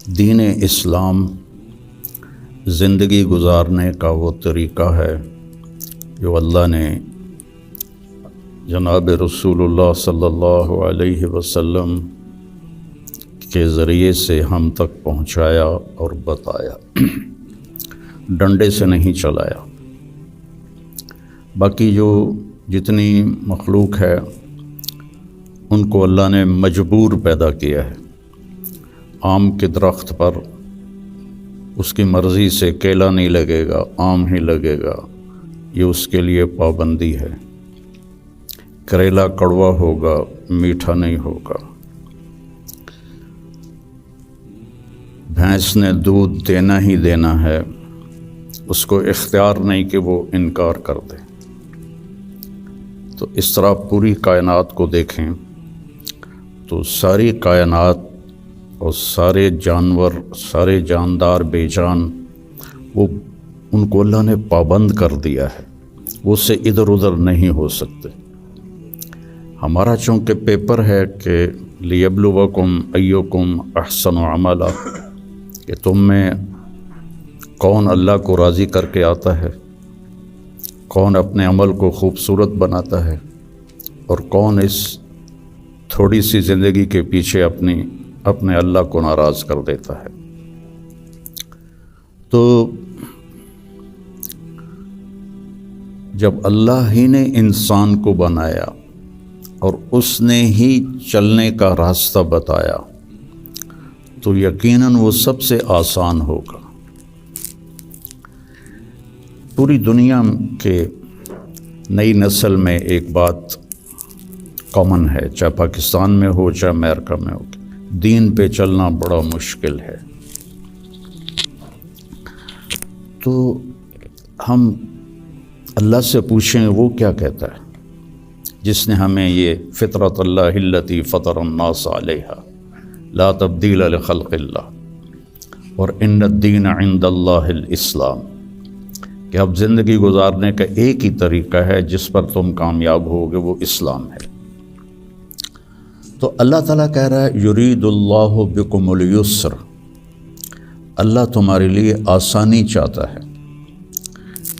دین اسلام زندگی گزارنے کا وہ طریقہ ہے جو اللہ نے جناب رسول اللہ صلی اللہ علیہ وسلم کے ذریعے سے ہم تک پہنچایا اور بتایا، ڈنڈے سے نہیں چلایا۔ باقی جو جتنی مخلوق ہے ان کو اللہ نے مجبور پیدا کیا ہے۔ آم کے درخت پر اس کی مرضی سے کیلا نہیں لگے گا، آم ہی لگے گا، یہ اس کے لیے پابندی ہے۔ کریلا کڑوا ہوگا، میٹھا نہیں ہوگا۔ بھینس نے دودھ دینا ہی دینا ہے، اس کو اختیار نہیں کہ وہ انکار کر دے۔ تو اس طرح پوری کائنات کو دیکھیں تو ساری کائنات اور سارے جانور، سارے جاندار بے جان، وہ ان کو اللہ نے پابند کر دیا ہے، وہ اس سے ادھر ادھر نہیں ہو سکتے۔ ہمارا چونکہ پیپر ہے کہ لیبلوکم ایکم احسن عملا، کہ تم میں کون اللہ کو راضی کر کے آتا ہے، کون اپنے عمل کو خوبصورت بناتا ہے، اور کون اس تھوڑی سی زندگی کے پیچھے اپنے اللہ کو ناراض کر دیتا ہے۔ تو جب اللہ ہی نے انسان کو بنایا اور اس نے ہی چلنے کا راستہ بتایا تو یقیناً وہ سب سے آسان ہوگا۔ پوری دنیا کے نئی نسل میں ایک بات کامن ہے، چاہے پاکستان میں ہو چاہے امریکہ میں ہو، دین پہ چلنا بڑا مشکل ہے۔ تو ہم اللہ سے پوچھیں وہ کیا کہتا ہے جس نے ہمیں یہ فطرت اللہ التی فطر الناس علیہا لا تبدیل لخلق اللہ اور ان الدین عند اللہ الاسلام، کہ اب زندگی گزارنے کا ایک ہی طریقہ ہے جس پر تم کامیاب ہوگے، وہ اسلام ہے۔ تو اللہ تعالیٰ کہہ رہا ہے یرید اللہ بکم الیسر، اللہ تمہارے لیے آسانی چاہتا ہے،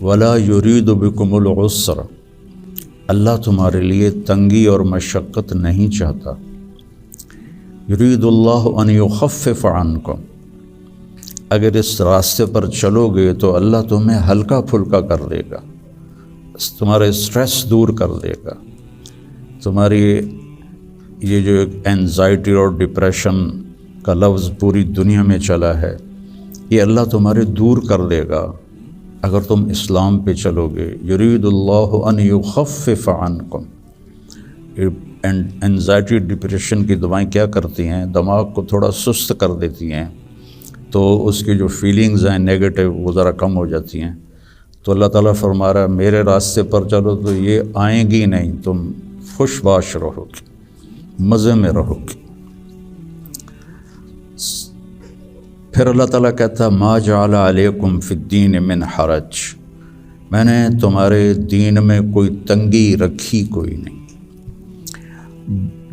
ولا یرید بکم العسر، اللہ تمہارے لیے تنگی اور مشقت نہیں چاہتا۔ یرید اللہ ان یخفف عنکم، اگر اس راستے پر چلو گے تو اللہ تمہیں ہلکا پھلکا کر دے گا، تمہارے اسٹریس دور کر دے گا، تمہاری یہ جو ایک اینزائٹی اور ڈپریشن کا لفظ پوری دنیا میں چلا ہے، یہ اللہ تمہارے دور کر دے گا اگر تم اسلام پہ چلو گے۔ یرید اللہ ان یخفف عنکم، اینزائٹی ڈپریشن کی دوائیں کیا کرتی ہیں؟ دماغ کو تھوڑا سست کر دیتی ہیں، تو اس کی جو فیلنگز ہیں نیگیٹو وہ ذرا کم ہو جاتی ہیں۔ تو اللہ تعالیٰ فرما رہا ہے میرے راستے پر چلو تو یہ آئیں گی نہیں، تم خوش باش رہو گے، مزے میں رہو گے۔ پھر اللہ تعالیٰ کہتا ہے ما جعل علیکم فی الدین من حرج، میں نے تمہارے دین میں کوئی تنگی رکھی کوئی نہیں۔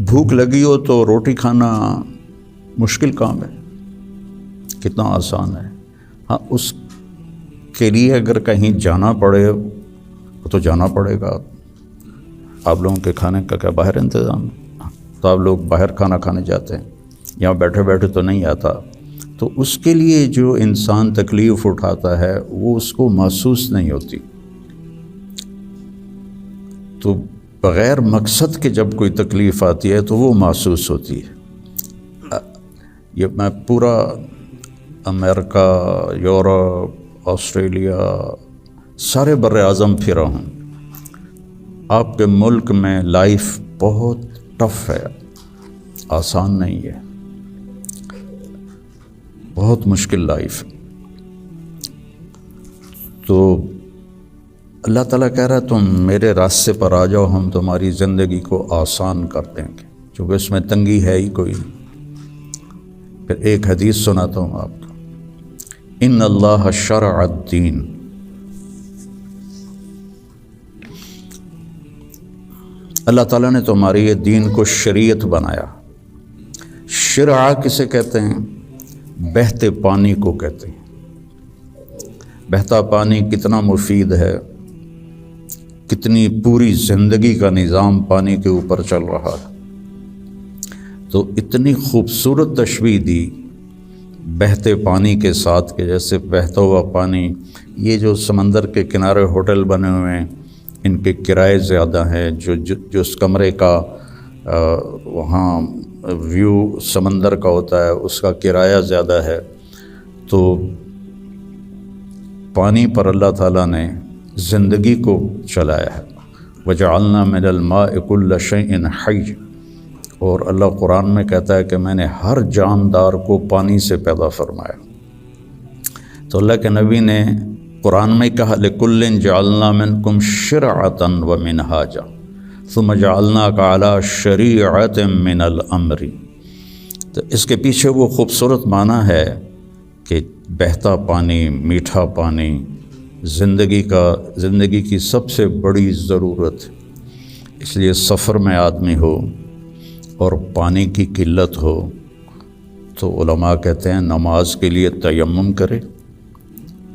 بھوک لگی ہو تو روٹی کھانا مشکل کام ہے، کتنا آسان ہے۔ ہاں، اس کے لیے اگر کہیں جانا پڑے تو جانا پڑے گا۔ آپ لوگوں کے کھانے کا کیا باہر انتظام ہے؟ تو آپ لوگ باہر کھانا کھانے جاتے ہیں، یہاں بیٹھے بیٹھے تو نہیں آتا۔ تو اس کے لیے جو انسان تکلیف اٹھاتا ہے وہ اس کو محسوس نہیں ہوتی۔ تو بغیر مقصد کے جب کوئی تکلیف آتی ہے تو وہ محسوس ہوتی ہے۔ یہ میں پورا امریکہ، یورپ، آسٹریلیا، سارے بر اعظم پھرا ہوں۔ آپ کے ملک میں لائف بہت ٹف ہے، آسان نہیں ہے، بہت مشکل لائف۔ تو اللہ تعالیٰ کہہ رہا ہے تم میرے راستے پر آ جاؤ، ہم تمہاری زندگی کو آسان کر دیں گے، چونکہ اس میں تنگی ہے ہی کوئی نہیں۔ پھر ایک حدیث سناتا ہوں آپ کو، ان اللہ شرع الدین، اللہ تعالیٰ نے تمہارے یہ دین کو شریعت بنایا۔ شرع کسے کہتے ہیں؟ بہتے پانی کو کہتے ہیں۔ بہتا پانی کتنا مفید ہے، کتنی پوری زندگی کا نظام پانی کے اوپر چل رہا ہے۔ تو اتنی خوبصورت تشبیہ دی بہتے پانی کے ساتھ کہ جیسے بہتا ہوا پانی، یہ جو سمندر کے کنارے ہوٹل بنے ہوئے ہیں ان کے کرائے زیادہ ہیں، جو اس کمرے کا وہاں ویو سمندر کا ہوتا ہے اس کا کرایہ زیادہ ہے۔ تو پانی پر اللہ تعالیٰ نے زندگی کو چلایا ہے۔ وَجَعَلْنَا مِنَ الْمَاءِ كُلَّ شَيْءٍ حَيٍّ، اور اللہ قرآن میں کہتا ہے کہ میں نے ہر جاندار کو پانی سے پیدا فرمایا۔ تو اللہ کے نبی نے قرآن میں کہا لِكُلٍّ جَعَلْنَا مِنْكُمْ شِرْعَةً وَمِنْهَاجًا ثُمَّ جَعَلْنَاكَ عَلَى شَرِيعَةٍ مِنَ الْأَمْرِ۔ تو اس کے پیچھے وہ خوبصورت معنی ہے کہ بہتا پانی، میٹھا پانی زندگی کی سب سے بڑی ضرورت۔ اس لیے سفر میں آدمی ہو اور پانی کی قلت ہو تو علماء کہتے ہیں نماز کے لیے تیمم کرے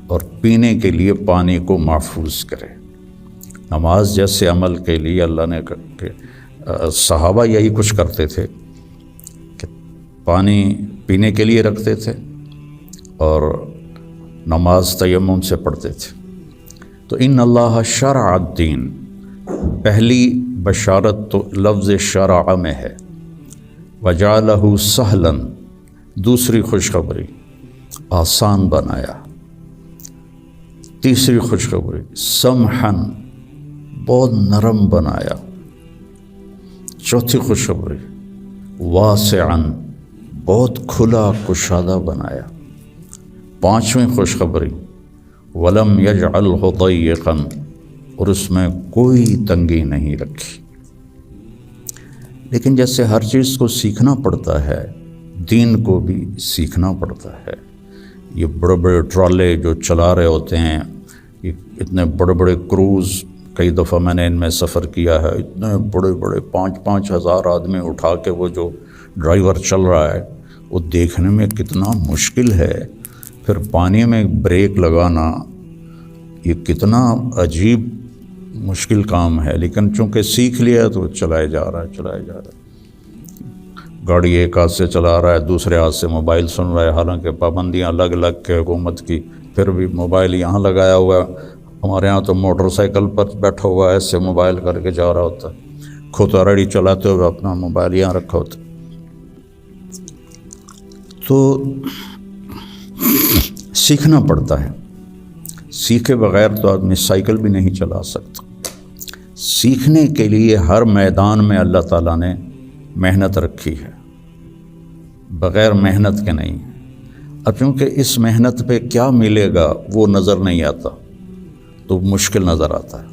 اور پینے کے لیے پانی کو محفوظ کرے۔ نماز جیسے عمل کے لیے اللہ نے صحابہ یہی کچھ کرتے تھے کہ پانی پینے کے لیے رکھتے تھے اور نماز تیمم سے پڑھتے تھے۔ تو ان اللہ شرع الدین، پہلی بشارت تو لفظ شرع میں ہے، وجعلہ سہلا، دوسری خوشخبری آسان بنایا، تیسری خوشخبری سمحا، بہت نرم بنایا، چوتھی خوشخبری واسعا، بہت کھلا کشادہ بنایا، پانچویں خوشخبری ولم یجعلہ ضیقا، اور اس میں کوئی تنگی نہیں رکھی۔ لیکن جیسے ہر چیز کو سیکھنا پڑتا ہے، دین کو بھی سیکھنا پڑتا ہے۔ یہ بڑے بڑے ٹرالے جو چلا رہے ہوتے ہیں، یہ اتنے بڑے بڑے کروز، کئی دفعہ میں نے ان میں سفر کیا ہے، اتنے بڑے بڑے 5-5 ہزار آدمی اٹھا کے وہ جو ڈرائیور چل رہا ہے وہ دیکھنے میں کتنا مشکل ہے۔ پھر پانی میں بریک لگانا یہ کتنا عجیب مشکل کام ہے، لیکن چونکہ سیکھ لیا ہے تو چلائے جا رہا ہے۔ گاڑی ایک ہاتھ سے چلا رہا ہے، دوسرے ہاتھ سے موبائل سن رہا ہے، حالانکہ پابندیاں الگ الگ کے حکومت کی، پھر بھی موبائل یہاں لگایا ہوا ہے۔ ہمارے ہاں تو موٹر سائیکل پر بیٹھا ہوا ہے، ایسے موبائل کر کے جا رہا ہوتا ہے، کھوتا ریڈی چلاتے ہوئے اپنا موبائل یہاں رکھا ہوتا ہے۔ تو سیکھنا پڑتا ہے، سیکھے بغیر تو آدمی سائیکل بھی نہیں چلا سکتا۔ سیکھنے کے لیے ہر میدان میں اللہ تعالیٰ نے محنت رکھی ہے، بغیر محنت کے نہیں۔ اب چونکہ اس محنت پہ کیا ملے گا وہ نظر نہیں آتا تو مشکل نظر آتا ہے،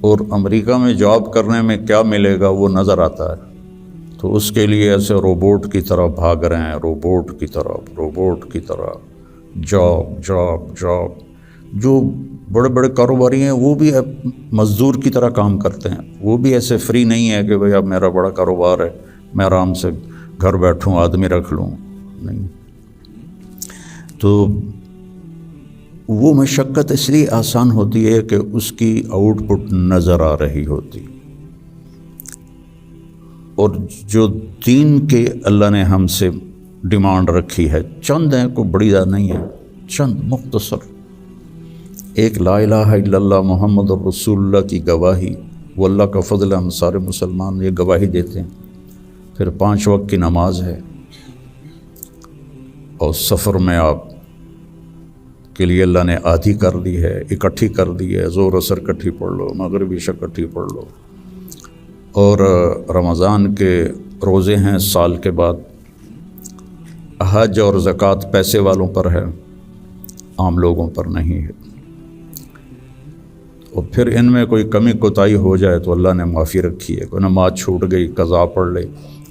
اور امریکہ میں جاب کرنے میں کیا ملے گا وہ نظر آتا ہے، تو اس کے لیے ایسے روبوٹ کی طرح بھاگ رہے ہیں، روبوٹ کی طرح جاب۔ جو بڑے بڑے کاروباری ہیں وہ بھی مزدور کی طرح کام کرتے ہیں، وہ بھی ایسے فری نہیں ہے کہ بھئی اب میرا بڑا کاروبار ہے میں آرام سے گھر بیٹھوں آدمی رکھ لوں، نہیں۔ تو وہ مشقت اس لیے آسان ہوتی ہے کہ اس کی آؤٹ پٹ نظر آ رہی ہوتی، اور جو دین کے اللہ نے ہم سے ڈیمانڈ رکھی ہے چند ہیں، کوئی بڑی زیادہ نہیں ہے، چند مختصر، ایک لا الہ الا اللہ محمد رسول اللہ کی گواہی، وہ اللہ کا فضل، ہم سارے مسلمان یہ گواہی دیتے ہیں۔ پھر 5 وقت کی نماز ہے، اور سفر میں آپ کے لیے اللہ نے آدھی کر دی ہے، اکٹھی کر دی ہے، ظہر عصر اکٹھی پڑھ لو، مغرب عشاء اکٹھی پڑھ لو، اور رمضان کے روزے ہیں سال کے بعد، حج اور زکوٰۃ پیسے والوں پر ہے، عام لوگوں پر نہیں ہے۔ اور پھر ان میں کوئی کمی کوتاہی ہو جائے تو اللہ نے معافی رکھی ہے، کوئی نماز چھوٹ گئی قضا پڑھ لے،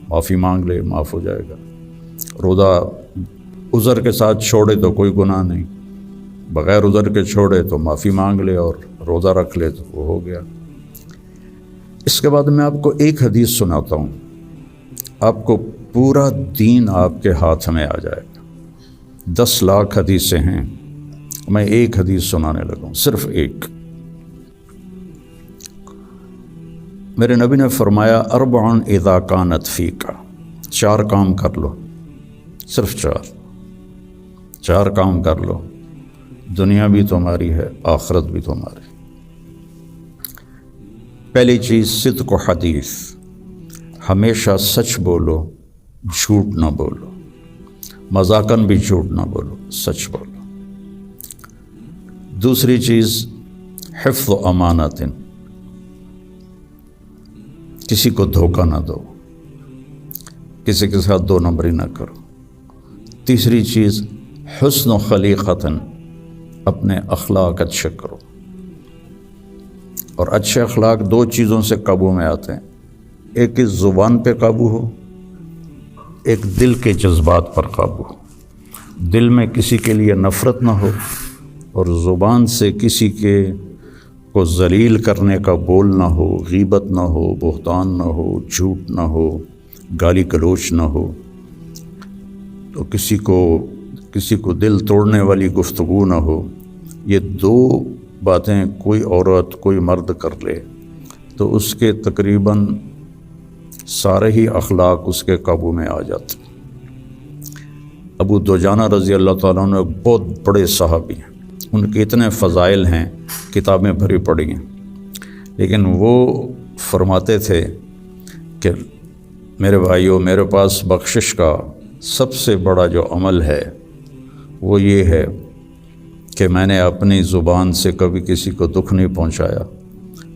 معافی مانگ لے، معاف ہو جائے گا۔ روزہ عذر کے ساتھ چھوڑے تو کوئی گناہ نہیں، بغیر عذر کے چھوڑے تو معافی مانگ لے اور روزہ رکھ لے تو وہ ہو گیا۔ اس کے بعد میں آپ کو ایک حدیث سناتا ہوں، آپ کو پورا دین آپ کے ہاتھ میں آ جائے گا۔ 10 لاکھ حدیثیں ہیں، میں ایک حدیث سنانے لگا ہوں، صرف ایک۔ میرے نبی نے فرمایا 4 اذا کانت فیکا، 4 کام کر لو، صرف 4 کام کر لو، دنیا بھی تمہاری ہے، آخرت بھی تمہاری۔ پہلی چیز صدق و حدیث، ہمیشہ سچ بولو، جھوٹ نہ بولو، مذاقاً بھی جھوٹ نہ بولو، سچ بولو۔ دوسری چیز حفظ و امانت، کسی کو دھوکہ نہ دو، کسی کے ساتھ 2 نمبری نہ کرو۔ تیسری چیز حسن و خلیقت، اپنے اخلاق اچھے کرو، اور اچھے اخلاق 2 چیزوں سے قابو میں آتے ہیں، ایک اس زبان پہ قابو ہو، ایک دل کے جذبات پر قابو ہو، دل میں کسی کے لیے نفرت نہ ہو، اور زبان سے کسی کے کو ذلیل کرنے کا بول نہ ہو، غیبت نہ ہو، بہتان نہ ہو، جھوٹ نہ ہو، گالی گلوچ نہ ہو، تو کسی کو دل توڑنے والی گفتگو نہ ہو۔ یہ 2 باتیں کوئی عورت کوئی مرد کر لے تو اس کے تقریباً سارے ہی اخلاق اس کے قابو میں آ جاتے ہیں۔ ابو دجانہ رضی اللہ تعالیٰ عنہ بہت بڑے صحابی ہیں، ان کے اتنے فضائل ہیں، کتابیں بھری پڑی ہیں، لیکن وہ فرماتے تھے کہ میرے بھائیوں، میرے پاس بخشش کا سب سے بڑا جو عمل ہے وہ یہ ہے کہ میں نے اپنی زبان سے کبھی کسی کو دکھ نہیں پہنچایا،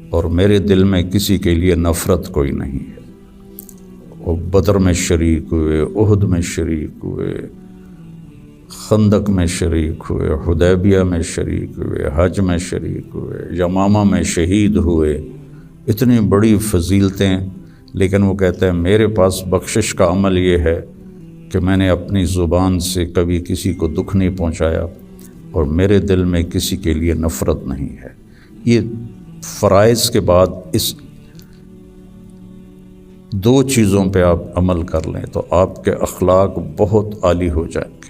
اور میرے دل میں کسی کے لیے نفرت کوئی نہیں ہے۔ وہ بدر میں شریک ہوئے، احد میں شریک ہوئے، خندق میں شریک ہوئے، حدیبیہ میں شریک ہوئے، حج میں شریک ہوئے، یمامہ میں شہید ہوئے، اتنی بڑی فضیلتیں، لیکن وہ کہتے ہیں میرے پاس بخشش کا عمل یہ ہے کہ میں نے اپنی زبان سے کبھی کسی کو دکھ نہیں پہنچایا، اور میرے دل میں کسی کے لیے نفرت نہیں ہے۔ یہ فرائض کے بعد اس 2 چیزوں پہ آپ عمل کر لیں تو آپ کے اخلاق بہت عالی ہو جائیں گے۔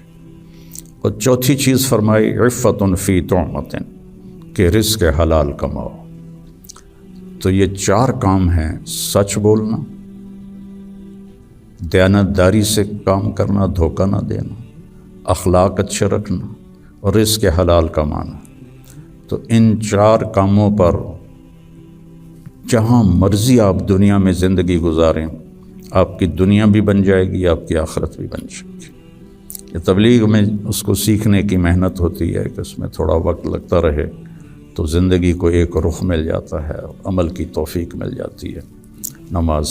اور چوتھی چیز فرمائی عفت فی طعمۃ، کہ رزق حلال کماؤ۔ تو یہ 4 کام ہیں، سچ بولنا، دیانتداری سے کام کرنا، دھوکہ نہ دینا، اخلاق اچھے رکھنا، اور رزق حلال کمانا۔ تو ان 4 کاموں پر جہاں مرضی آپ دنیا میں زندگی گزاریں، آپ کی دنیا بھی بن جائے گی، آپ کی آخرت بھی بن جائے گی۔ یہ تبلیغ میں اس کو سیکھنے کی محنت ہوتی ہے کہ اس میں تھوڑا وقت لگتا رہے تو زندگی کو ایک رخ مل جاتا ہے، عمل کی توفیق مل جاتی ہے۔ نماز